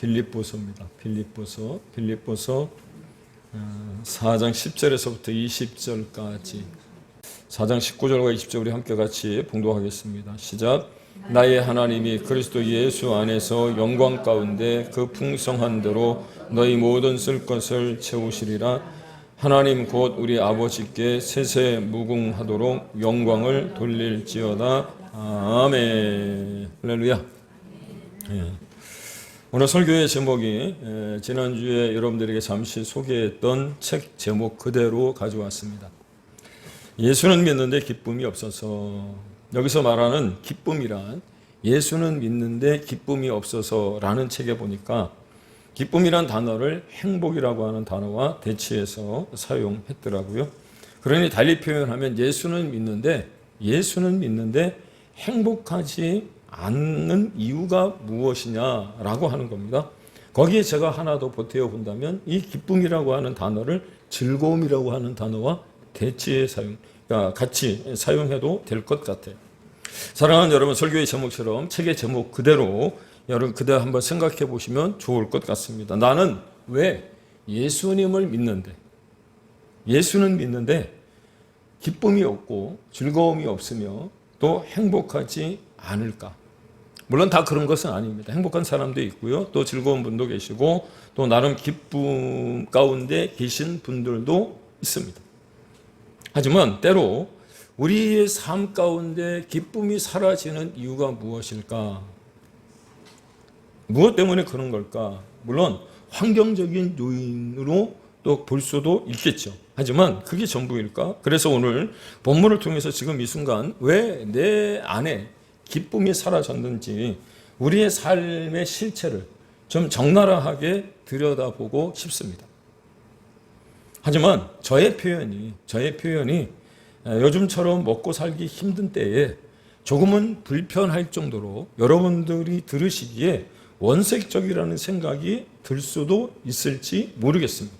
빌립보서입니다. 빌립보서 4장 10절에서부터 20절까지 4장 19절과 20절 우리 함께 같이 봉독하겠습니다. 시작. 나의 하나님이 그리스도 예수 안에서 영광 가운데 그 풍성한 대로 너희 모든 쓸 것을 채우시리라. 하나님 곧 우리 아버지께 세세 무궁하도록 영광을 돌릴지어다. 아멘. 할렐루야. 오늘 설교의 제목이 지난주에 여러분들에게 잠시 소개했던 책 제목 그대로 가져왔습니다. 예수는 믿는데 기쁨이 없어서. 여기서 말하는 기쁨이란 예수는 믿는데 기쁨이 없어서라는 책에 보니까 기쁨이란 단어를 행복이라고 하는 단어와 대치해서 사용했더라고요. 그러니 달리 표현하면 예수는 믿는데 행복하지 않는 이유가 무엇이냐라고 하는 겁니다. 거기에 제가 하나 더 보태어 본다면 이 기쁨이라고 하는 단어를 즐거움이라고 하는 단어와 대치해 같이 사용해도 될 것 같아요. 사랑하는 여러분, 설교의 제목처럼 책의 제목 그대로 여러분 그대로 한번 생각해 보시면 좋을 것 같습니다. 나는 왜 예수님을 믿는데 기쁨이 없고 즐거움이 없으며 또 행복하지 않을까? 물론 다 그런 것은 아닙니다. 행복한 사람도 있고요. 또 즐거운 분도 계시고 또 나름 기쁨 가운데 계신 분들도 있습니다. 하지만 때로 우리의 삶 가운데 기쁨이 사라지는 이유가 무엇일까? 무엇 때문에 그런 걸까? 물론 환경적인 요인으로 또 볼 수도 있겠죠. 하지만 그게 전부일까? 그래서 오늘 본문을 통해서 지금 이 순간 왜 내 안에 기쁨이 사라졌는지 우리의 삶의 실체를 좀 적나라하게 들여다보고 싶습니다. 하지만 저의 표현이 요즘처럼 먹고 살기 힘든 때에 조금은 불편할 정도로 여러분들이 들으시기에 원색적이라는 생각이 들 수도 있을지 모르겠습니다.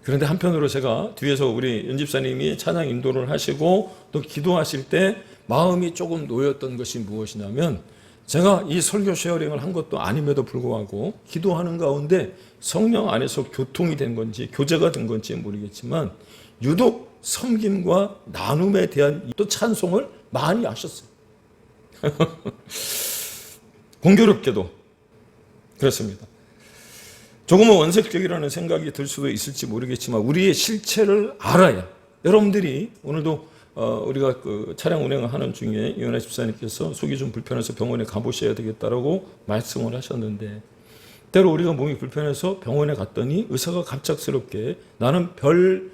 그런데 한편으로 제가 뒤에서 우리 연집사님이 찬양 인도를 하시고 또 기도하실 때 마음이 조금 놓였던 것이 무엇이냐면 제가 이 설교 쉐어링을 한 것도 아님에도 불구하고 기도하는 가운데 성령 안에서 교통이 된 건지 교제가 된 건지 모르겠지만 유독 섬김과 나눔에 대한 또 찬송을 많이 하셨어요. 공교롭게도 그렇습니다. 조금은 원색적이라는 생각이 들 수도 있을지 모르겠지만 우리의 실체를 알아야 여러분들이 오늘도 우리가 그 차량 운행을 하는 중에 이은하 집사님께서 속이 좀 불편해서 병원에 가보셔야 되겠다라고 말씀을 하셨는데 때로 우리가 몸이 불편해서 병원에 갔더니 의사가 갑작스럽게 나는 별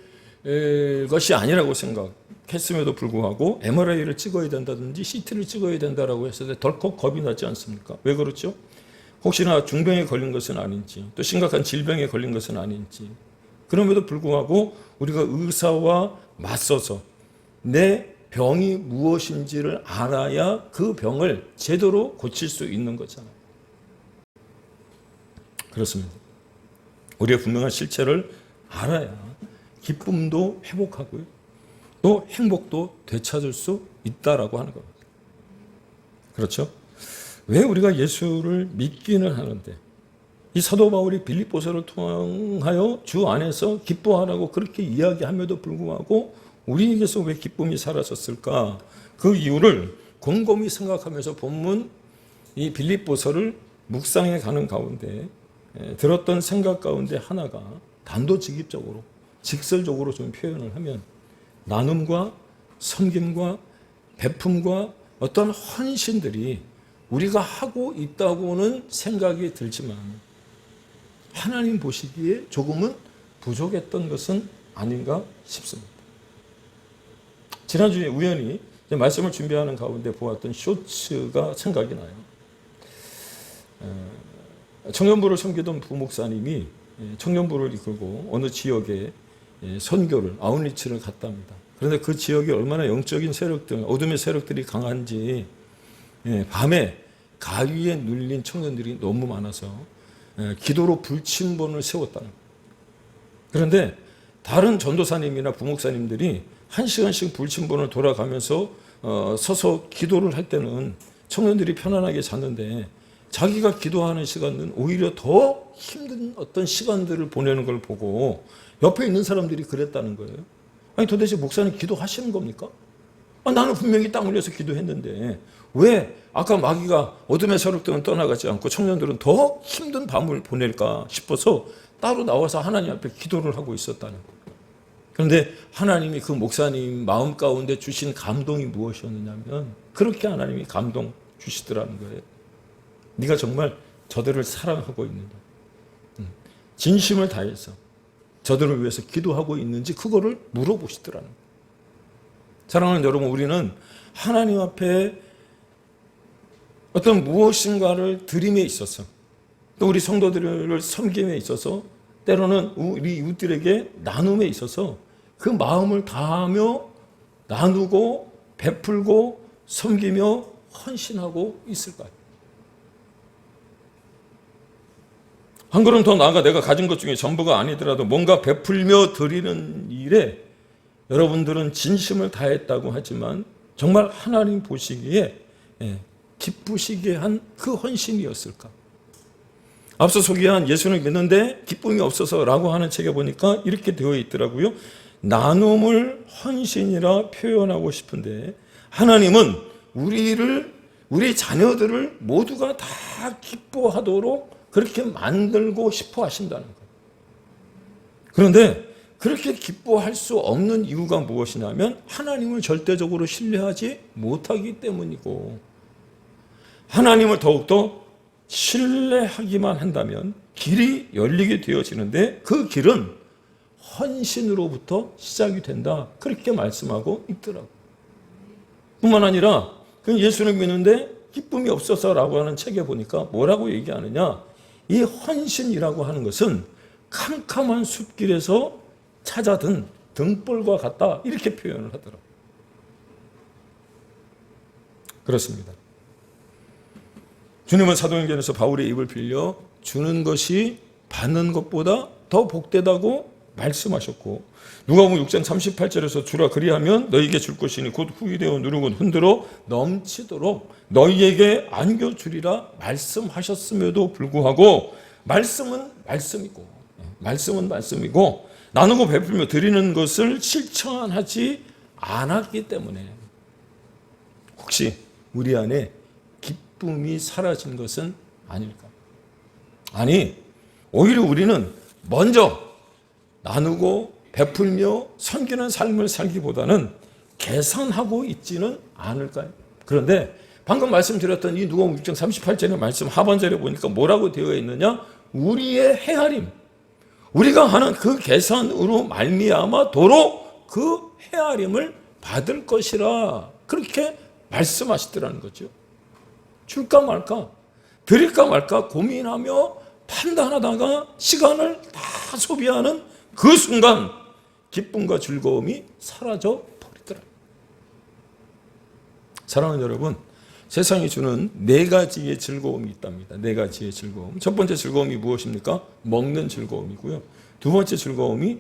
것이 아니라고 생각했음에도 불구하고 MRI를 찍어야 된다든지 CT를 찍어야 된다라고 했을 때 덜컥 겁이 나지 않습니까? 왜 그렇죠? 혹시나 중병에 걸린 것은 아닌지 또 심각한 질병에 걸린 것은 아닌지 그럼에도 불구하고 우리가 의사와 맞서서 내 병이 무엇인지를 알아야 그 병을 제대로 고칠 수 있는 거잖아요. 그렇습니다. 우리의 분명한 실체를 알아야 기쁨도 회복하고요. 또 행복도 되찾을 수 있다라고 하는 겁니다. 그렇죠? 왜 우리가 예수를 믿기는 하는데 이 사도 바울이 빌립보서를 통하여 주 안에서 기뻐하라고 그렇게 이야기함에도 불구하고 우리에게서 왜 기쁨이 사라졌을까? 그 이유를 곰곰이 생각하면서 본문 이 빌립보서를 묵상해 가는 가운데 들었던 생각 가운데 하나가 단도직입적으로 직설적으로 좀 표현을 하면 나눔과 섬김과 베품과 어떤 헌신들이 우리가 하고 있다고는 생각이 들지만 하나님 보시기에 조금은 부족했던 것은 아닌가 싶습니다. 지난주에 우연히 말씀을 준비하는 가운데 보았던 쇼츠가 생각이 나요. 청년부를 섬기던 부목사님이 청년부를 이끌고 어느 지역에 선교를 아웃리치를 갔답니다. 그런데 그 지역에 얼마나 영적인 세력들, 어둠의 세력들이 강한지 밤에 가위에 눌린 청년들이 너무 많아서 기도로 불침번을 세웠다는 거예요. 그런데 다른 전도사님이나 부목사님들이 1시간씩 불침번을 돌아가면서 서서 기도를 할 때는 청년들이 편안하게 잤는데 자기가 기도하는 시간은 오히려 더 힘든 어떤 시간들을 보내는 걸 보고 옆에 있는 사람들이 그랬다는 거예요. 아니 도대체 목사님 기도하시는 겁니까? 나는 분명히 땀 흘려서 기도했는데 왜 아까 마귀가 어둠의 세력들은 떠나가지 않고 청년들은 더 힘든 밤을 보낼까 싶어서 따로 나와서 하나님 앞에 기도를 하고 있었다는 거예요. 그런데 하나님이 그 목사님 마음 가운데 주신 감동이 무엇이었느냐면 그렇게 하나님이 감동 주시더라는 거예요. 네가 정말 저들을 사랑하고 있느냐, 진심을 다해서 저들을 위해서 기도하고 있는지 그거를 물어보시더라는 거예요. 사랑하는 여러분, 우리는 하나님 앞에 어떤 무엇인가를 드림에 있어서 또 우리 성도들을 섬김에 있어서 때로는 우리 이웃들에게 나눔에 있어서 그 마음을 다하며 나누고 베풀고 섬기며 헌신하고 있을까요? 한 걸음 더 나아가 내가 가진 것 중에 전부가 아니더라도 뭔가 베풀며 드리는 일에 여러분들은 진심을 다했다고 하지만 정말 하나님 보시기에 기쁘시게 한 그 헌신이었을까? 앞서 소개한 예수를 믿는데 기쁨이 없어서라고 하는 책에 보니까 이렇게 되어 있더라고요. 나눔을 헌신이라 표현하고 싶은데 하나님은 우리 자녀들을 모두가 다 기뻐하도록 그렇게 만들고 싶어 하신다는 거예요. 그런데 그렇게 기뻐할 수 없는 이유가 무엇이냐면 하나님을 절대적으로 신뢰하지 못하기 때문이고, 하나님을 더욱더 신뢰하기만 한다면 길이 열리게 되어지는데 그 길은 헌신으로부터 시작이 된다, 그렇게 말씀하고 있더라고요. 뿐만 아니라 예수를 믿는데 기쁨이 없어서라고 하는 책에 보니까 뭐라고 얘기하느냐, 이 헌신이라고 하는 것은 캄캄한 숲길에서 찾아든 등불과 같다, 이렇게 표현을 하더라고요. 그렇습니다. 주님은 사도행전에서 바울의 입을 빌려 주는 것이 받는 것보다 더 복되다고 말씀하셨고, 누가복음 6장 38절에서 주라 그리하면 너희에게 줄 것이니 곧 후히되어 누르고 흔들어 넘치도록 너희에게 안겨주리라 말씀하셨음에도 불구하고 말씀은 말씀이고 나누고 베풀며 드리는 것을 실천하지 않았기 때문에 혹시 우리 안에 기쁨이 사라진 것은 아닐까? 아니, 오히려 우리는 먼저 나누고 베풀며 섬기는 삶을 살기보다는 개선하고 있지는 않을까요? 그런데 방금 말씀드렸던 이 누가복음 6장 38절의 말씀 하반절에 보니까 뭐라고 되어 있느냐? 우리의 헤아림, 우리가 하는 그 개선으로 말미암아 도로 그 헤아림을 받을 것이라, 그렇게 말씀하시더라는 거죠. 줄까 말까, 드릴까 말까 고민하며 판단하다가 시간을 다 소비하는 그 순간 기쁨과 즐거움이 사라져 버리더라. 사랑하는 여러분, 세상이 주는 4가지의 즐거움이 있답니다. 4가지의 즐거움. 첫 번째 즐거움이 무엇입니까? 먹는 즐거움이고요. 두 번째 즐거움이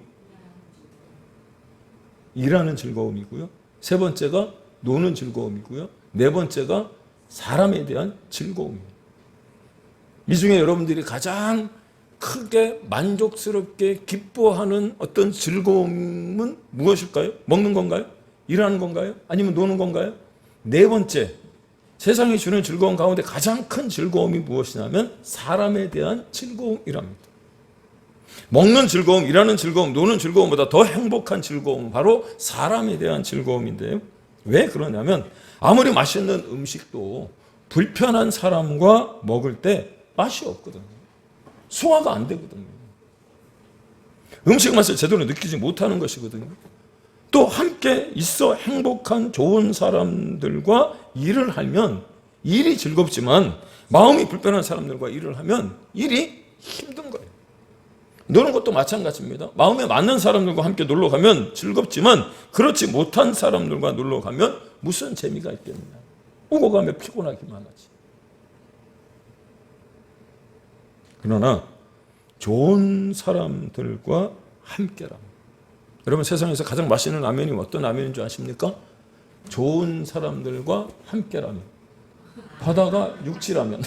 일하는 즐거움이고요. 세 번째가 노는 즐거움이고요. 네 번째가 사람에 대한 즐거움입니다. 이 중에 여러분들이 가장 크게 만족스럽게 기뻐하는 어떤 즐거움은 무엇일까요? 먹는 건가요? 일하는 건가요? 아니면 노는 건가요? 네 번째, 세상이 주는 즐거움 가운데 가장 큰 즐거움이 무엇이냐면 사람에 대한 즐거움이랍니다. 먹는 즐거움, 일하는 즐거움, 노는 즐거움보다 더 행복한 즐거움은 바로 사람에 대한 즐거움인데요. 왜 그러냐면 아무리 맛있는 음식도 불편한 사람과 먹을 때 맛이 없거든요. 소화가 안 되거든요. 음식 맛을 제대로 느끼지 못하는 것이거든요. 또 함께 있어 행복한 좋은 사람들과 일을 하면 일이 즐겁지만 마음이 불편한 사람들과 일을 하면 일이 힘든 거예요. 노는 것도 마찬가지입니다. 마음에 맞는 사람들과 함께 놀러 가면 즐겁지만 그렇지 못한 사람들과 놀러 가면 무슨 재미가 있겠느냐. 오고 가면 피곤하기만 하지. 그러나 좋은 사람들과 함께라. 여러분, 세상에서 가장 맛있는 라면이 어떤 라면인 줄 아십니까? 좋은 사람들과 함께라면. 바다가 육지라면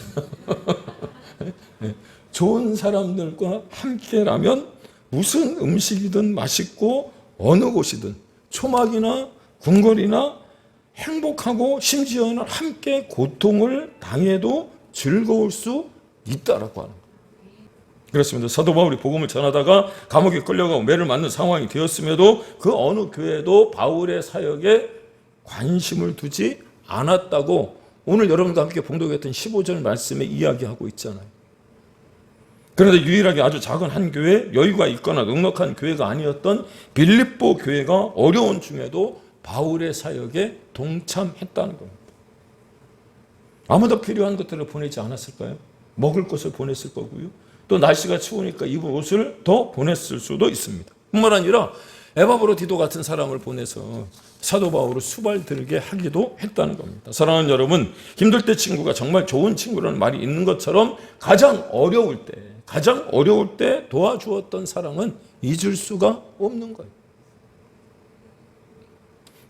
좋은 사람들과 함께라면 무슨 음식이든 맛있고 어느 곳이든 초막이나 궁궐이나 행복하고 심지어는 함께 고통을 당해도 즐거울 수 있다라고 하는 거예요. 그렇습니다. 사도 바울이 복음을 전하다가 감옥에 끌려가고 매를 맞는 상황이 되었음에도 그 어느 교회도 바울의 사역에 관심을 두지 않았다고 오늘 여러분과 함께 봉독했던 15절 말씀에 이야기하고 있잖아요. 그런데 유일하게 아주 작은 한 교회, 여유가 있거나 넉넉한 교회가 아니었던 빌립보 교회가 어려운 중에도 바울의 사역에 동참했다는 겁니다. 아무도 필요한 것들을 보내지 않았을까요? 먹을 것을 보냈을 거고요. 또 날씨가 추우니까 입을 옷을 더 보냈을 수도 있습니다. 뿐만 아니라 에바브로디도 같은 사람을 보내서 사도 바울을 수발들게 하기도 했다는 겁니다. 사랑하는 여러분, 힘들 때 친구가 정말 좋은 친구라는 말이 있는 것처럼 가장 어려울 때 도와주었던 사랑은 잊을 수가 없는 거예요.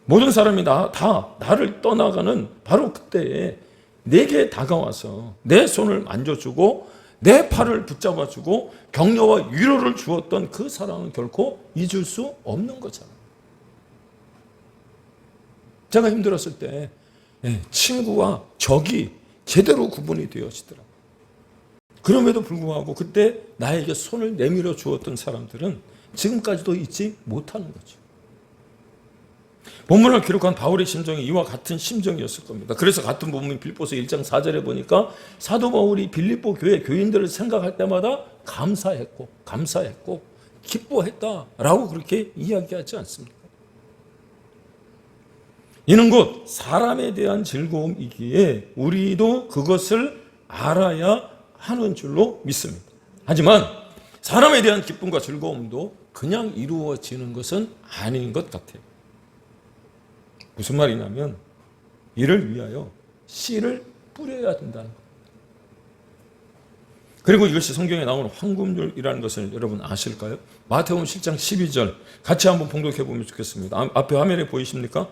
모든 사람이 다 나를 떠나가는 바로 그때에 내게 다가와서 내 손을 만져주고 내 팔을 붙잡아주고 격려와 위로를 주었던 그 사랑은 결코 잊을 수 없는 거잖아요. 제가 힘들었을 때 친구와 적이 제대로 구분이 되어지더라고요. 그럼에도 불구하고 그때 나에게 손을 내밀어 주었던 사람들은 지금까지도 잊지 못하는 거죠. 본문을 기록한 바울의 심정이 이와 같은 심정이었을 겁니다. 그래서 같은 본문 빌립보서 1장 4절에 보니까 사도 바울이 빌립보 교회 교인들을 생각할 때마다 감사했고 기뻐했다라고 그렇게 이야기하지 않습니까? 이는 곧 사람에 대한 즐거움이기에 우리도 그것을 알아야 하는 줄로 믿습니다. 하지만 사람에 대한 기쁨과 즐거움도 그냥 이루어지는 것은 아닌 것 같아요. 무슨 말이냐면 이를 위하여 씨를 뿌려야 된다는 겁니다. 그리고 이것이 성경에 나오는 황금률이라는 것을 여러분 아실까요? 마태복음 7장 12절 같이 한번 봉독해 보면 좋겠습니다. 앞에 화면에 보이십니까?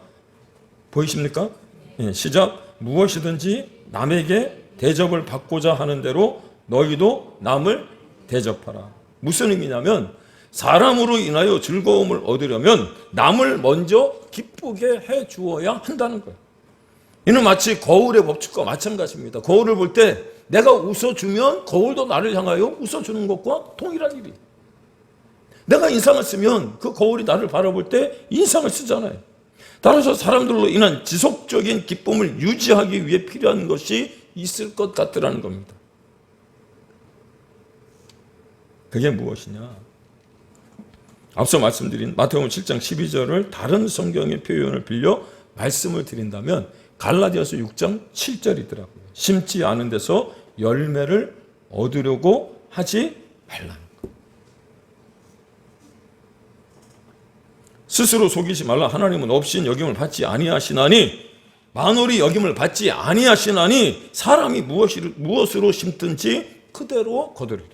예, 시작. 무엇이든지 남에게 대접을 받고자 하는 대로 너희도 남을 대접하라. 무슨 의미냐면 사람으로 인하여 즐거움을 얻으려면 남을 먼저 기쁘게 해 주어야 한다는 거예요. 이는 마치 거울의 법칙과 마찬가지입니다. 거울을 볼 때 내가 웃어주면 거울도 나를 향하여 웃어주는 것과 동일한 일이에요. 내가 인상을 쓰면 그 거울이 나를 바라볼 때 인상을 쓰잖아요. 따라서 사람들로 인한 지속적인 기쁨을 유지하기 위해 필요한 것이 있을 것 같더라는 겁니다. 그게 무엇이냐? 앞서 말씀드린 마태복음 7장 12절을 다른 성경의 표현을 빌려 말씀을 드린다면 갈라디아서 6장 7절이더라고요. 심지 않은 데서 열매를 얻으려고 하지 말라는 것. 스스로 속이지 말라. 하나님은 없인 여김을 받지 아니하시나니 만월이 여김을 받지 아니하시나니 사람이 무엇으로 심든지 그대로 거두리라.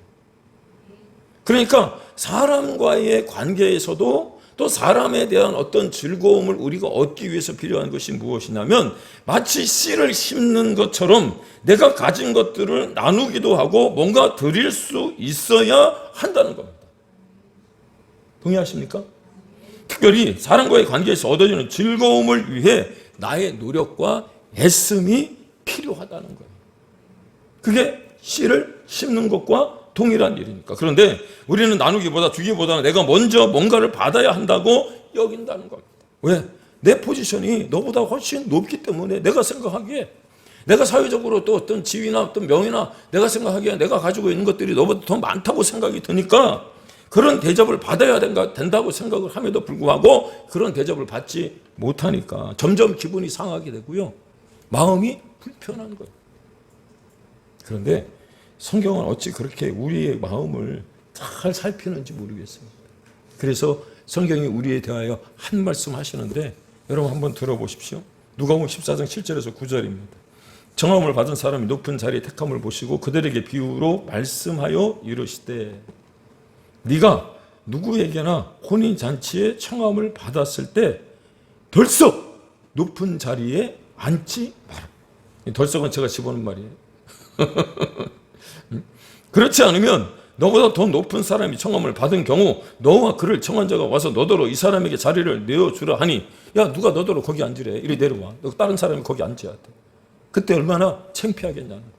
그러니까 사람과의 관계에서도 또 사람에 대한 어떤 즐거움을 우리가 얻기 위해서 필요한 것이 무엇이냐면 마치 씨를 심는 것처럼 내가 가진 것들을 나누기도 하고 뭔가 드릴 수 있어야 한다는 겁니다. 동의하십니까? 특별히 사람과의 관계에서 얻어지는 즐거움을 위해 나의 노력과 애씀이 필요하다는 거예요. 그게 씨를 심는 것과 동일한 일이니까. 그런데 우리는 나누기보다 주기보다는 내가 먼저 뭔가를 받아야 한다고 여긴다는 겁니다. 왜? 내 포지션이 너보다 훨씬 높기 때문에 내가 생각하기에 내가 사회적으로 또 어떤 지위나 어떤 명예나 내가 생각하기에 내가 가지고 있는 것들이 너보다 더 많다고 생각이 드니까 그런 대접을 받아야 된다고 생각을 함에도 불구하고 그런 대접을 받지 못하니까 점점 기분이 상하게 되고요. 마음이 불편한 거예요. 그런데 성경은 어찌 그렇게 우리의 마음을 잘 살피는지 모르겠습니다. 그래서 성경이 우리에 대하여 한 말씀 하시는데 여러분 한번 들어보십시오. 누가복음 14장 7절에서 9절입니다. 정함을 받은 사람이 높은 자리에 택함을 보시고 그들에게 비유로 말씀하여 이르시되 네가 누구에게나 혼인잔치에 청함을 받았을 때 덜썩 높은 자리에 앉지 마라. 덜썩은 제가 집어넣은 말이에요. 그렇지 않으면 너보다 더 높은 사람이 청함을 받은 경우 너와 그를 청한 자가 와서 너더러 이 사람에게 자리를 내어주라 하니, 야, 누가 너더러 거기 앉으래. 이리 내려와. 너 다른 사람이 거기 앉아야 돼. 그때 얼마나 창피하겠냐는 거예요.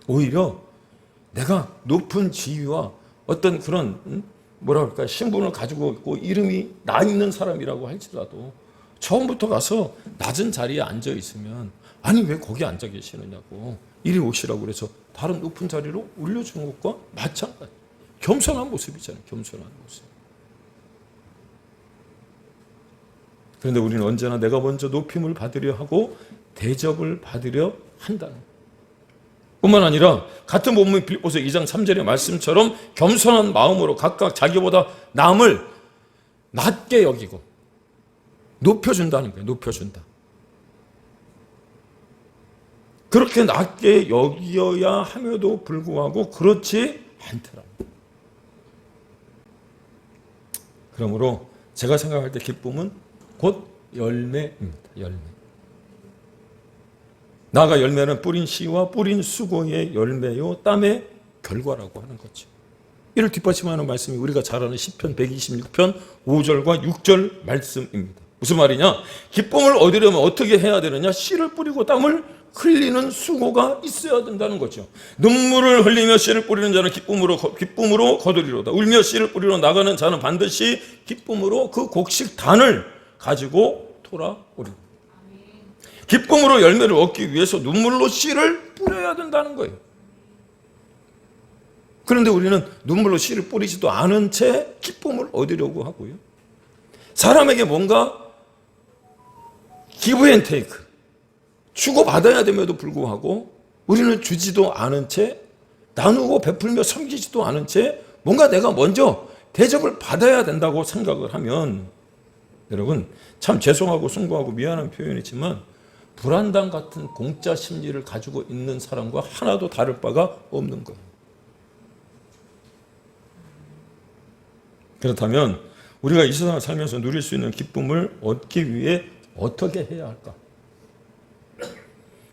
오히려 내가 높은 지위와 어떤 그런 뭐랄까 신분을 가지고 있고 이름이 나 있는 사람이라고 할지라도 처음부터 가서 낮은 자리에 앉아 있으면, 아니 왜 거기 앉아 계시느냐고, 이리 오시라고 그래서 다른 높은 자리로 올려주는 것과 마찬가지. 겸손한 모습이잖아요. 겸손한 모습. 그런데 우리는 언제나 내가 먼저 높임을 받으려 하고 대접을 받으려 한다는 거예요. 뿐만 아니라 같은 본문 빌립보서 2장 3절의 말씀처럼 겸손한 마음으로 각각 자기보다 남을 낮게 여기고 높여준다는 거예요. 높여준다. 그렇게 낮게 여겨야 함에도 불구하고 그렇지 않더라. 그러므로 제가 생각할 때 기쁨은 곧 열매입니다. 열매. 나아가 열매는 뿌린 씨와 뿌린 수고의 열매요 땀의 결과라고 하는 거죠. 이를 뒷받침하는 말씀이 우리가 잘 아는 시편 126편 5절과 6절 말씀입니다. 무슨 말이냐? 기쁨을 얻으려면 어떻게 해야 되느냐? 씨를 뿌리고 땀을 흘리는 수고가 있어야 된다는 거죠. 눈물을 흘리며 씨를 뿌리는 자는 기쁨으로 거두리로다. 울며 씨를 뿌리러 나가는 자는 반드시 기쁨으로 그 곡식단을 가지고 돌아오리로다. 기쁨으로 열매를 얻기 위해서 눈물로 씨를 뿌려야 된다는 거예요. 그런데 우리는 눈물로 씨를 뿌리지도 않은 채 기쁨을 얻으려고 하고요. 사람에게 뭔가 기브 앤 테이크, 주고받아야 됨에도 불구하고 우리는 주지도 않은 채, 나누고 베풀며 섬기지도 않은 채 뭔가 내가 먼저 대접을 받아야 된다고 생각을 하면, 여러분 참 죄송하고 숭고하고 미안한 표현이지만 불안당 같은 공짜 심리를 가지고 있는 사람과 하나도 다를 바가 없는 거예요. 그렇다면 우리가 이 세상을 살면서 누릴 수 있는 기쁨을 얻기 위해 어떻게 해야 할까?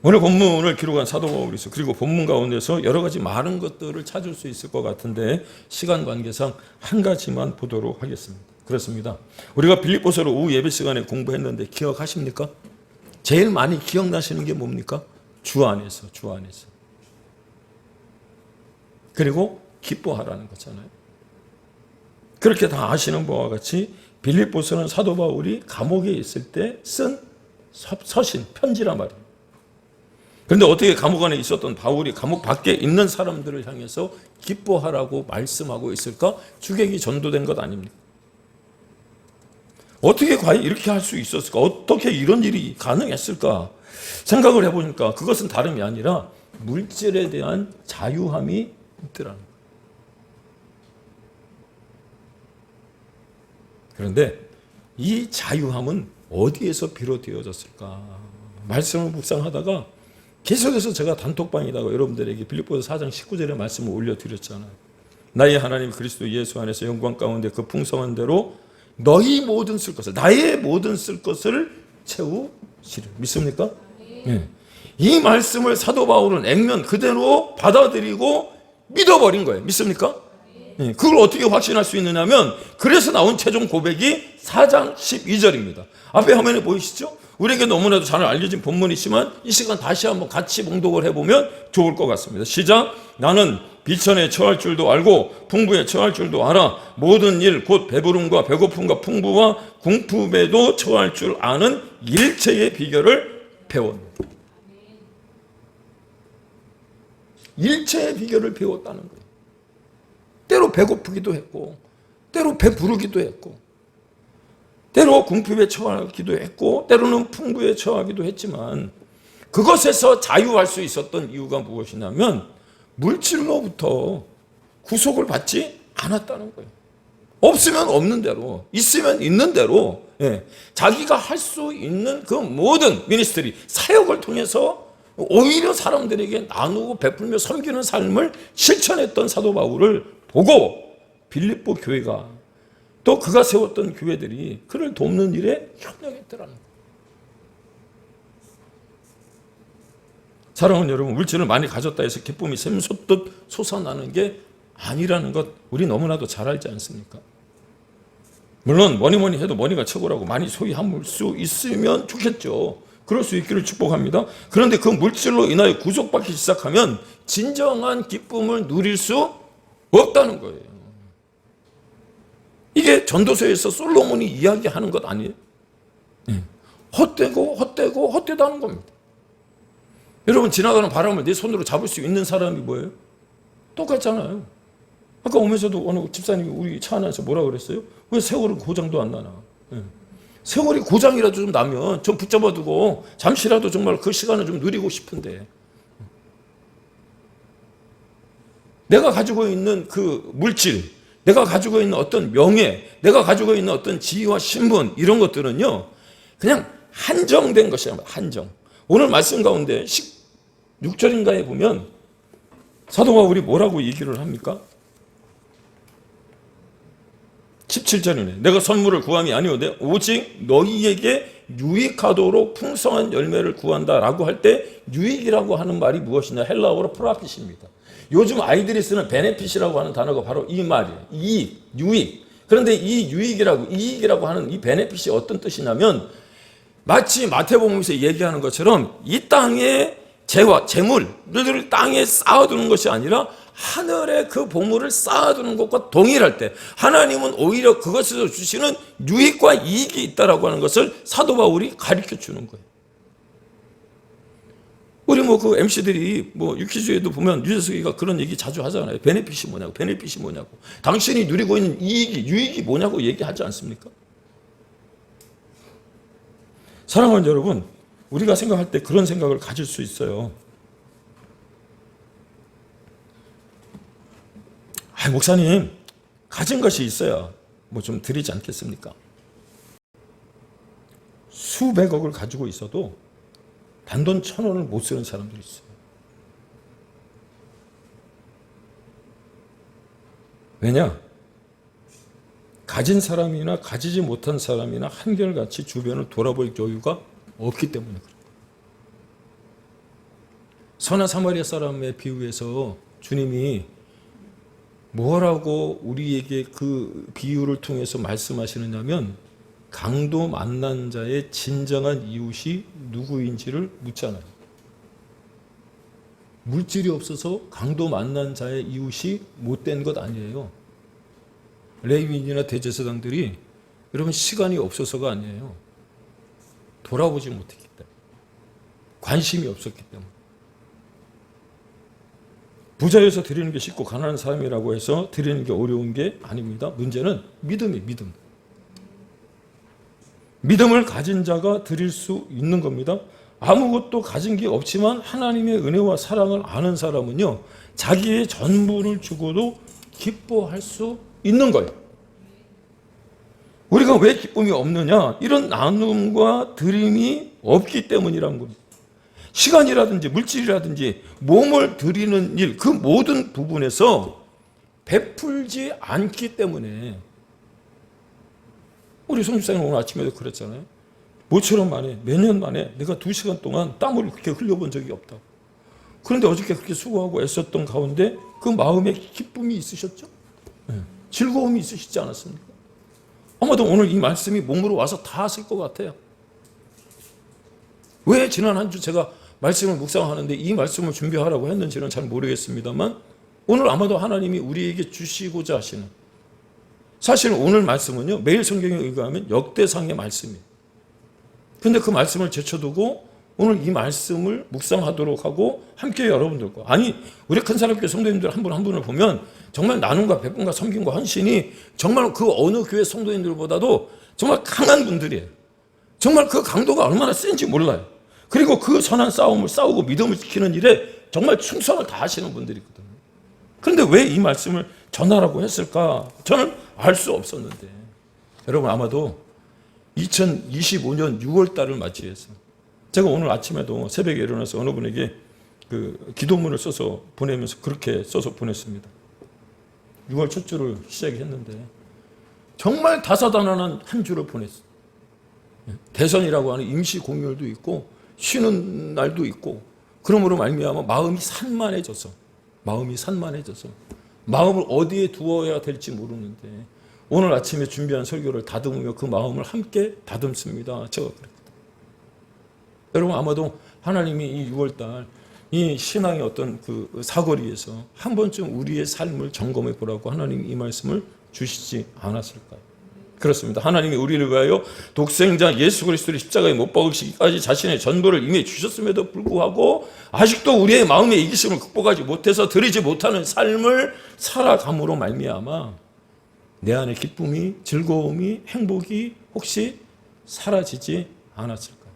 오늘 본문을 기록한 사도 바울이 있어요. 그리고 본문 가운데서 여러 가지 많은 것들을 찾을 수 있을 것 같은데 시간 관계상 한 가지만 보도록 하겠습니다. 그렇습니다. 우리가 빌립보서를 오후 예배 시간에 공부했는데 기억하십니까? 제일 많이 기억나시는 게 뭡니까? 주 안에서. 그리고 기뻐하라는 거잖아요. 그렇게 다 아시는 바와 같이 빌립보서는 사도 바울이 감옥에 있을 때 쓴 서신, 편지란 말이에요. 그런데 어떻게 감옥 안에 있었던 바울이 감옥 밖에 있는 사람들을 향해서 기뻐하라고 말씀하고 있을까? 주객이 전도된 것 아닙니까? 어떻게 과연 이렇게 할 수 있었을까? 어떻게 이런 일이 가능했을까? 생각을 해보니까 그것은 다름이 아니라 물질에 대한 자유함이 있더라는 거예요. 그런데 이 자유함은 어디에서 비롯되어졌을까? 말씀을 묵상하다가 계속해서 제가 단톡방에다가 여러분들에게 빌립보서 4장 19절의 말씀을 올려드렸잖아요. 나의 하나님 그리스도 예수 안에서 영광 가운데 그 풍성한 대로 너희 모든 쓸 것을, 나의 모든 쓸 것을 채우시리. 믿습니까? 네. 이 말씀을 사도 바울은 액면 그대로 받아들이고 믿어버린 거예요. 믿습니까? 네. 그걸 어떻게 확신할 수 있느냐면 그래서 나온 최종 고백이 4장 12절입니다. 앞에 화면에 보이시죠? 우리에게 너무나도 잘 알려진 본문이지만 이 시간 다시 한번 같이 봉독을 해보면 좋을 것 같습니다. 시작. 나는 비천에 처할 줄도 알고 풍부에 처할 줄도 알아. 모든 일 곧 배부름과 배고픔과 풍부와 궁핍에도 처할 줄 아는 일체의 비결을 배웠다. 일체의 비결을 배웠다는 거예요. 때로 배고프기도 했고 때로 배부르기도 했고 때로 궁핍에 처하기도 했고 때로는 풍부에 처하기도 했지만 그것에서 자유할 수 있었던 이유가 무엇이냐면 물질로부터 구속을 받지 않았다는 거예요. 없으면 없는 대로, 있으면 있는 대로 자기가 할 수 있는 그 모든 미니스트리, 사역을 통해서 오히려 사람들에게 나누고 베풀며 섬기는 삶을 실천했던 사도 바울을 보고 빌립보 교회가 또 그가 세웠던 교회들이 그를 돕는 일에 협력했더라는 거예요. 사랑하는 여러분, 물질을 많이 가졌다 해서 기쁨이 샘솟듯 솟아나는 게 아니라는 것 우리 너무나도 잘 알지 않습니까? 물론 뭐니 해도 머니가 최고라고 많이 소유할 수 있으면 좋겠죠. 그럴 수 있기를 축복합니다. 그런데 그 물질로 인하여 구속받기 시작하면 진정한 기쁨을 누릴 수 없다는 거예요. 이게 전도서에서 솔로몬이 이야기하는 것 아니에요? 헛되다는 겁니다. 여러분, 지나가는 바람을 내 손으로 잡을 수 있는 사람이 뭐예요? 똑같잖아요. 아까 오면서도 어느 집사님이 우리 차 안에서 뭐라 그랬어요? 왜 세월은 고장도 안 나나? 세월이 고장이라도 좀 나면 좀 붙잡아두고 잠시라도 정말 그 시간을 좀 누리고 싶은데, 내가 가지고 있는 그 물질, 내가 가지고 있는 어떤 명예, 내가 가지고 있는 어떤 지위와 신분, 이런 것들은요 그냥 한정된 것이야. 한정. 오늘 말씀 가운데 16절인가에 보면 사도 바울이 뭐라고 얘기를 합니까? 17절이네. 내가 선물을 구함이 아니오되 오직 너희에게 유익하도록 풍성한 열매를 구한다라고 할 때 유익이라고 하는 말이 무엇이냐? 헬라어로 프라핏입니다. 요즘 아이들이 쓰는 베네핏이라고 하는 단어가 바로 이 말이에요. 이익, 유익. 그런데 이 이익이라고 하는 이 베네핏이 어떤 뜻이냐면 마치 마태복음에서 얘기하는 것처럼 이 땅의 재물을 땅에 쌓아두는 것이 아니라 하늘에 그 보물을 쌓아두는 것과 동일할 때 하나님은 오히려 그것에서 주시는 유익과 이익이 있다라고 하는 것을 사도 바울이 가르쳐 주는 거예요. 우리 그 MC들이 유퀴즈에도 보면 유재석이가 그런 얘기 자주 하잖아요. 베네핏이 뭐냐고. 당신이 누리고 있는 유익이 뭐냐고 얘기하지 않습니까? 사랑하는 여러분, 우리가 생각할 때 그런 생각을 가질 수 있어요. 목사님, 가진 것이 있어야 좀 드리지 않겠습니까? 수백억을 가지고 있어도 단돈 1,000원을 못 쓰는 사람들이 있어요. 왜냐? 가진 사람이나 가지지 못한 사람이나 한결같이 주변을 돌아볼 여유가 없기 때문에 그래요. 선한 사마리아 사람의 비유에서 주님이 뭐라고 우리에게 그 비유를 통해서 말씀하시느냐면 강도 만난 자의 진정한 이웃이 누구인지를 묻잖아요. 물질이 없어서 강도 만난 자의 이웃이 못된 것 아니에요. 레위인이나 대제사장들이 여러분 시간이 없어서가 아니에요. 돌아보지 못했기 때문에, 관심이 없었기 때문에. 부자여서 드리는 게 쉽고 가난한 사람이라고 해서 드리는 게 어려운 게 아닙니다. 문제는 믿음이에요. 믿음을 가진 자가 드릴 수 있는 겁니다. 아무것도 가진 게 없지만 하나님의 은혜와 사랑을 아는 사람은요 자기의 전부를 주고도 기뻐할 수 있는 거예요. 우리가 왜 기쁨이 없느냐? 이런 나눔과 드림이 없기 때문이라는 겁니다. 시간이라든지 물질이라든지 몸을 드리는 일, 그 모든 부분에서 베풀지 않기 때문에. 우리 송집사님 오늘 아침에도 그랬잖아요. 모처럼 만에, 몇 년 만에 내가 2시간 동안 땀을 그렇게 흘려본 적이 없다고. 그런데 어저께 그렇게 수고하고 애썼던 가운데 그 마음에 기쁨이 있으셨죠? 즐거움이 있으시지 않았습니까? 아마도 오늘 이 말씀이 몸으로 와서 다 하실 것 같아요. 왜 지난 한 주 제가 말씀을 묵상하는데 이 말씀을 준비하라고 했는지는 잘 모르겠습니다만 오늘 아마도 하나님이 우리에게 주시고자 하시는, 사실 오늘 말씀은요 매일 성경에 의거하면 역대상의 말씀이에요. 근데 그 말씀을 제쳐두고 오늘 이 말씀을 묵상하도록 하고 함께 여러분들과, 아니 우리 큰 사랑교회 성도님들 한 분 한 분을 보면 정말 나눔과 배분과 섬김과 헌신이 정말 그 어느 교회 성도님들보다도 정말 강한 분들이에요. 정말 그 강도가 얼마나 센지 몰라요. 그리고 그 선한 싸움을 싸우고 믿음을 지키는 일에 정말 충성을 다하시는 분들이거든요. 그런데 왜 이 말씀을 전하라고 했을까? 저는 알 수 없었는데, 여러분 아마도 2025년 6월 달을 맞이해서 제가 오늘 아침에도 새벽에 일어나서 어느 분에게 그 기도문을 써서 보내면서 그렇게 써서 보냈습니다. 6월 첫 주를 시작했는데 정말 다사다난한 한 주를 보냈어요. 대선이라고 하는 임시 공휴일도 있고 쉬는 날도 있고 그러므로 말미암아 마음이 산만해져서 마음을 어디에 두어야 될지 모르는데 오늘 아침에 준비한 설교를 다듬으며 그 마음을 함께 다듬습니다. 제가 그랬거든요. 여러분 아마도 하나님이 이 6월달 이 신앙의 어떤 그 사거리에서 한 번쯤 우리의 삶을 점검해 보라고 하나님이 이 말씀을 주시지 않았을까요? 그렇습니다. 하나님이 우리를 위하여 독생자 예수 그리스도를 십자가에 못 박으시기까지 자신의 전부를 이미 주셨음에도 불구하고 아직도 우리의 마음의 이기심을 극복하지 못해서 드리지 못하는 삶을 살아감으로 말미암아 내 안에 기쁨이, 즐거움이, 행복이 혹시 사라지지 않았을까요?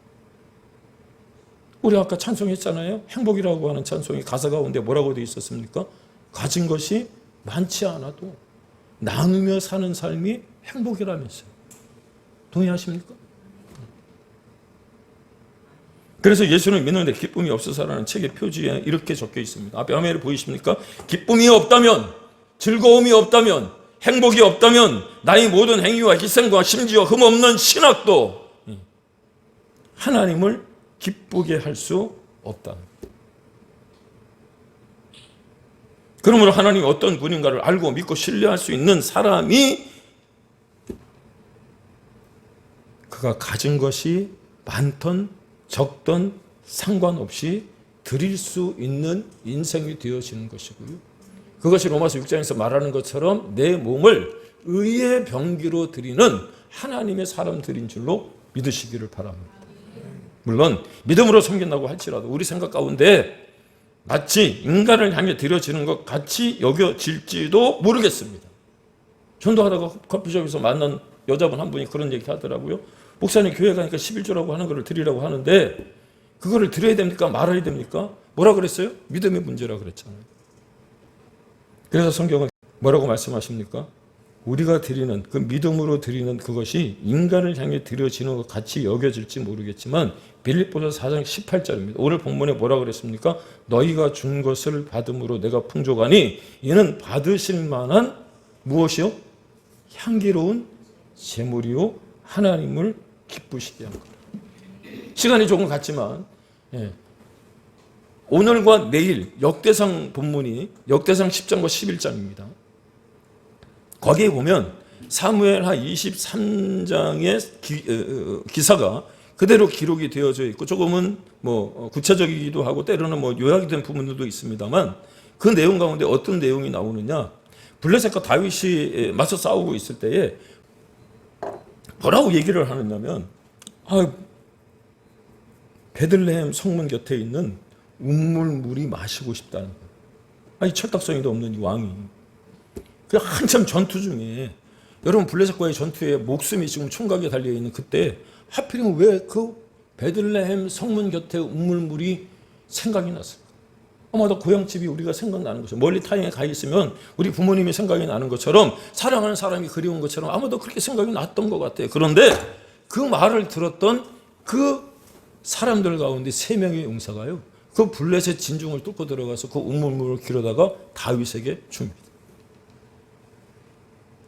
우리 아까 찬송했잖아요. 행복이라고 하는 찬송이 가사 가운데 뭐라고 되어 있었습니까? 가진 것이 많지 않아도 나누며 사는 삶이 행복이라면서요. 동의하십니까? 그래서 예수를 믿는데 기쁨이 없어서라는 책의 표지에 이렇게 적혀 있습니다. 앞에 화면에 보이십니까? 기쁨이 없다면, 즐거움이 없다면, 행복이 없다면 나의 모든 행위와 희생과 심지어 흠없는 신학도 하나님을 기쁘게 할 수 없다. 그러므로 하나님이 어떤 분인가를 알고 믿고 신뢰할 수 있는 사람이 그가 가진 것이 많던 적던 상관없이 드릴 수 있는 인생이 되어지는 것이고요. 그것이 로마서 6장에서 말하는 것처럼 내 몸을 의의 병기로 드리는 하나님의 사람들인 줄로 믿으시기를 바랍니다. 물론 믿음으로 섬긴다고 할지라도 우리 생각 가운데 마치 인간을 향해 드려지는 것 같이 여겨질지도 모르겠습니다. 전도하다가 커피숍에서 만난 여자분 한 분이 그런 얘기 하더라고요. 목사님 교회 가니까 11조라고 하는 거를 드리라고 하는데 그거를 드려야 됩니까? 말아야 됩니까? 뭐라 그랬어요? 믿음의 문제라 그랬잖아요. 그래서 성경은 뭐라고 말씀하십니까? 우리가 드리는 그 믿음으로 드리는 그것이 인간을 향해 드려지는 것 같이 여겨질지 모르겠지만 빌립보서 4장 18절입니다. 오늘 본문에 뭐라 그랬습니까? 너희가 준 것을 받음으로 내가 풍족하니 이는 받으실 만한 무엇이요? 향기로운 제물이요 하나님을 기쁘시게 한 거다. 시간이 조금 갔지만 오늘과 내일 역대상 본문이 역대상 10장과 11장입니다. 거기에 보면 사무엘하 23장의 기사가 그대로 기록이 되어져 있고 조금은 뭐 구체적이기도 하고 때로는 뭐 요약이 된 부분들도 있습니다만 그 내용 가운데 어떤 내용이 나오느냐? 블레셋과 다윗이 맞서 싸우고 있을 때에 뭐라고 얘기를 하느냐면 베들레헴 성문 곁에 있는 우물물이 마시고 싶다는 거예요. 아니 철딱서니도 없는 이 왕이 그 한참 전투 중에 여러분 블레셋과의 전투에 목숨이 지금 총각에 달려있는 그때 하필이면 왜 그 베들레헴 성문 곁에 우물물이 생각이 났을까? 아마도 고향집이 우리가 생각나는 것처럼 멀리 타향에 가 있으면 우리 부모님이 생각이 나는 것처럼 사랑하는 사람이 그리운 것처럼 아마도 그렇게 생각이 났던 것 같아요. 그런데 그 말을 들었던 그 사람들 가운데 3명의 용사가요. 그 블레셋 진중을 뚫고 들어가서 그 우물물을 길어다가 다윗에게 줍니다.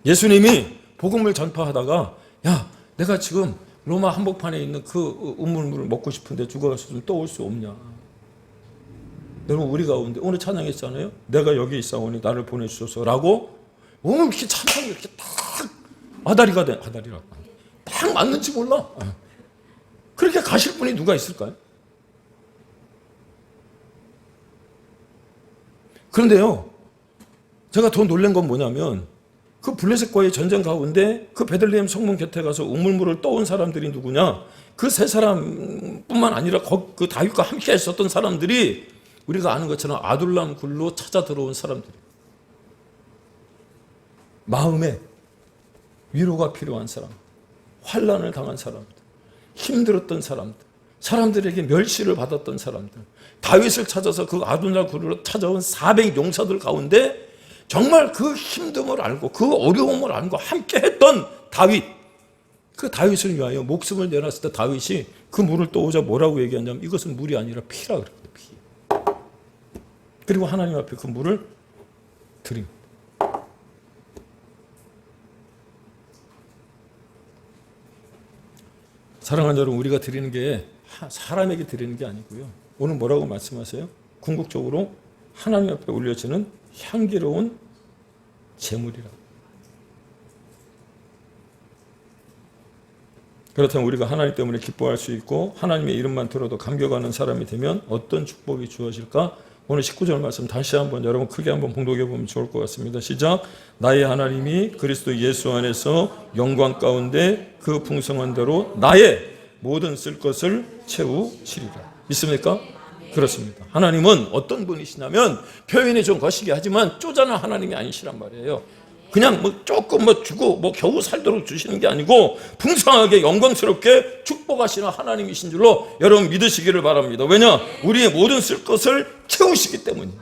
예수님이 복음을 전파하다가 야 내가 지금 로마 한복판에 있는 그 우물물을 먹고 싶은데 죽어가서 좀 떠올 수 없냐. 여러분 우리 가운데 오늘 찬양했잖아요. 내가 여기 있사오니 나를 보내주소서라고 오늘 이렇게 찬양이 이렇게 딱 아다리가 딱 맞는지 몰라. 그렇게 가실 분이 누가 있을까요? 그런데요 제가 더 놀란 건 뭐냐면 그 블레셋과의 전쟁 가운데 그 베들레헴 성문 곁에 가서 우물물을 떠온 사람들이 누구냐? 그 3사람뿐만 아니라 그 다윗과 함께 했었던 사람들이 우리가 아는 것처럼 아둘람 굴로 찾아 들어온 사람들. 마음에 위로가 필요한 사람, 환난을 당한 사람들, 힘들었던 사람들, 사람들에게 멸시를 받았던 사람들, 다윗을 찾아서 그 아둘람 굴로 찾아온 400용사들 가운데 정말 그 힘듦을 알고 그 어려움을 알고 함께 했던 다윗, 그 다윗을 위하여 목숨을 내놨을 때 다윗이 그 물을 떠오자 뭐라고 얘기하냐면 이것은 물이 아니라 피라 그랬거든요. 피. 그리고 하나님 앞에 그 물을 드립니다. 사랑하는 여러분, 우리가 드리는 게 사람에게 드리는 게 아니고요. 오늘 뭐라고 말씀하세요? 궁극적으로 하나님 앞에 올려지는 향기로운 제물이라. 그렇다면 우리가 하나님 때문에 기뻐할 수 있고 하나님의 이름만 들어도 감격하는 사람이 되면 어떤 축복이 주어질까? 오늘 19절 말씀 다시 한번 여러분 크게 한번 봉독해 보면 좋을 것 같습니다. 시작. 나의 하나님이 그리스도 예수 안에서 영광 가운데 그 풍성한 대로 나의 모든 쓸 것을 채우시리라. 믿습니까? 그렇습니다. 하나님은 어떤 분이시냐면 표현이 좀 거시기 하지만 쪼잔한 하나님이 아니시란 말이에요. 그냥 조금 주고 겨우 살도록 주시는 게 아니고 풍성하게 영광스럽게 축복하시는 하나님이신 줄로 여러분 믿으시기를 바랍니다. 왜냐? 우리의 모든 쓸 것을 채우시기 때문이에요.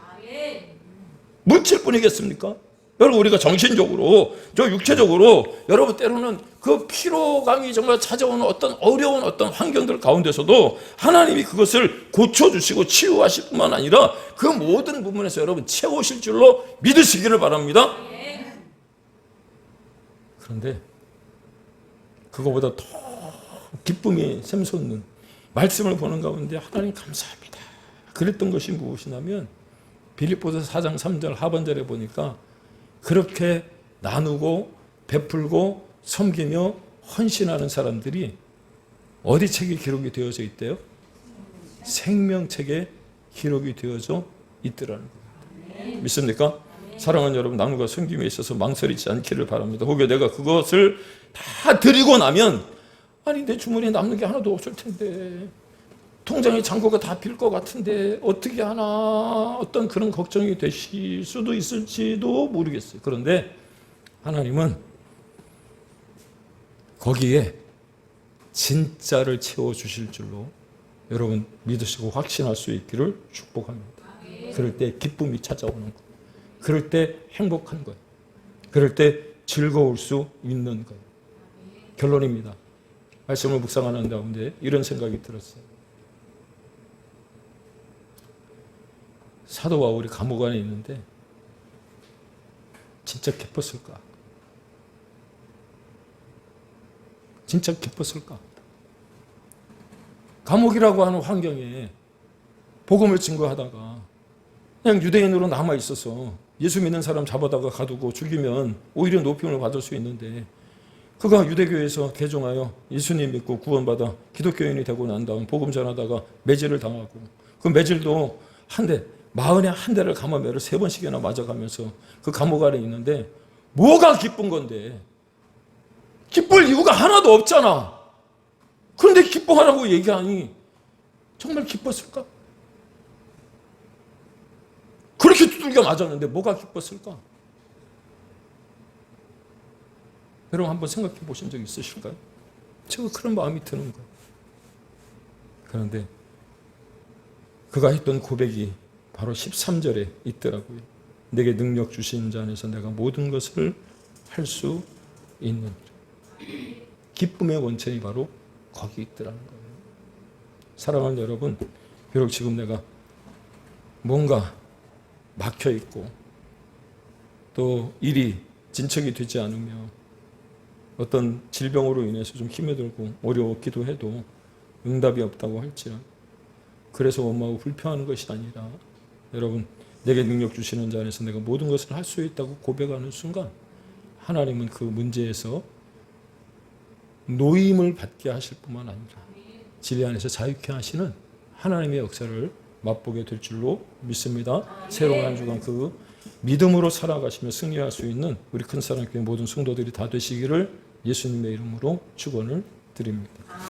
물질뿐이겠습니까? 여러분 우리가 정신적으로 육체적으로 여러분 때로는 그 피로감이 정말 찾아오는 어떤 어려운 어떤 환경들 가운데서도 하나님이 그것을 고쳐주시고 치유하실 뿐만 아니라 그 모든 부분에서 여러분 채우실 줄로 믿으시기를 바랍니다. 그런데 그거보다 더 기쁨이 샘솟는 말씀을 보는 가운데 하나님 감사합니다. 그랬던 것이 무엇이냐면 빌립보서 4장 3절 하반절에 보니까 그렇게 나누고 베풀고 섬기며 헌신하는 사람들이 어디 책에 기록이 되어져 있대요? 생명책에 기록이 되어져 있더라는 거예요. 믿습니까? 사랑하는 여러분, 나누가 섬김에 있어서 망설이지 않기를 바랍니다. 혹여 내가 그것을 다 드리고 나면 내 주머니에 남는 게 하나도 없을 텐데 통장의 잔고가 다 빌 것 같은데 어떻게 하나 어떤 그런 걱정이 되실 수도 있을지도 모르겠어요. 그런데 하나님은 거기에 진짜를 채워주실 줄로 여러분 믿으시고 확신할 수 있기를 축복합니다. 그럴 때 기쁨이 찾아오는 거예요. 그럴 때 행복한 거예요. 그럴 때 즐거울 수 있는 거예요. 결론입니다. 말씀을 묵상하는 가운데 이런 생각이 들었어요. 사도 바울이 감옥 안에 있는데 진짜 기뻤을까? 진짜 기뻤을까? 감옥이라고 하는 환경에 복음을 증거하다가 그냥 유대인으로 남아 있어서 예수 믿는 사람 잡아다가 가두고 죽이면 오히려 높임을 받을 수 있는데 그가 유대교에서 개종하여 예수님 믿고 구원받아 기독교인이 되고 난 다음 복음 전하다가 매질을 당하고 그 매질도 한 대, 마흔에 한 대를 감화매를 3번씩이나 맞아가면서 그 감옥 안에 있는데 뭐가 기쁜 건데? 기쁠 이유가 하나도 없잖아. 그런데 기뻐하라고 얘기하니 정말 기뻤을까? 그렇게 두들겨 맞았는데 뭐가 기뻤을까? 여러분 한번 생각해 보신 적 있으실까요? 제가 그런 마음이 드는 거예요. 그런데 그가 했던 고백이 바로 13절에 있더라고요. 내게 능력 주신 자 안에서 내가 모든 것을 할 수 있는 기쁨의 원천이 바로 거기 있더라는 거예요. 사랑하는 여러분, 비록 지금 내가 뭔가 막혀 있고 또 일이 진척이 되지 않으며 어떤 질병으로 인해서 좀 힘이 들고 어려웠기도 해도 응답이 없다고 할지라 그래서 원망하고 불평하는 것이 아니라 여러분 내게 능력 주시는 자 안에서 내가 모든 것을 할 수 있다고 고백하는 순간 하나님은 그 문제에서 노임을 받게 하실 뿐만 아니라 진리 안에서 자유케 하시는 하나님의 역사를 맛보게 될 줄로 믿습니다. 새로운 한 주간 그 믿음으로 살아가시며 승리할 수 있는 우리 큰사랑교회 모든 성도들이 다 되시기를 예수님의 이름으로 축원을 드립니다.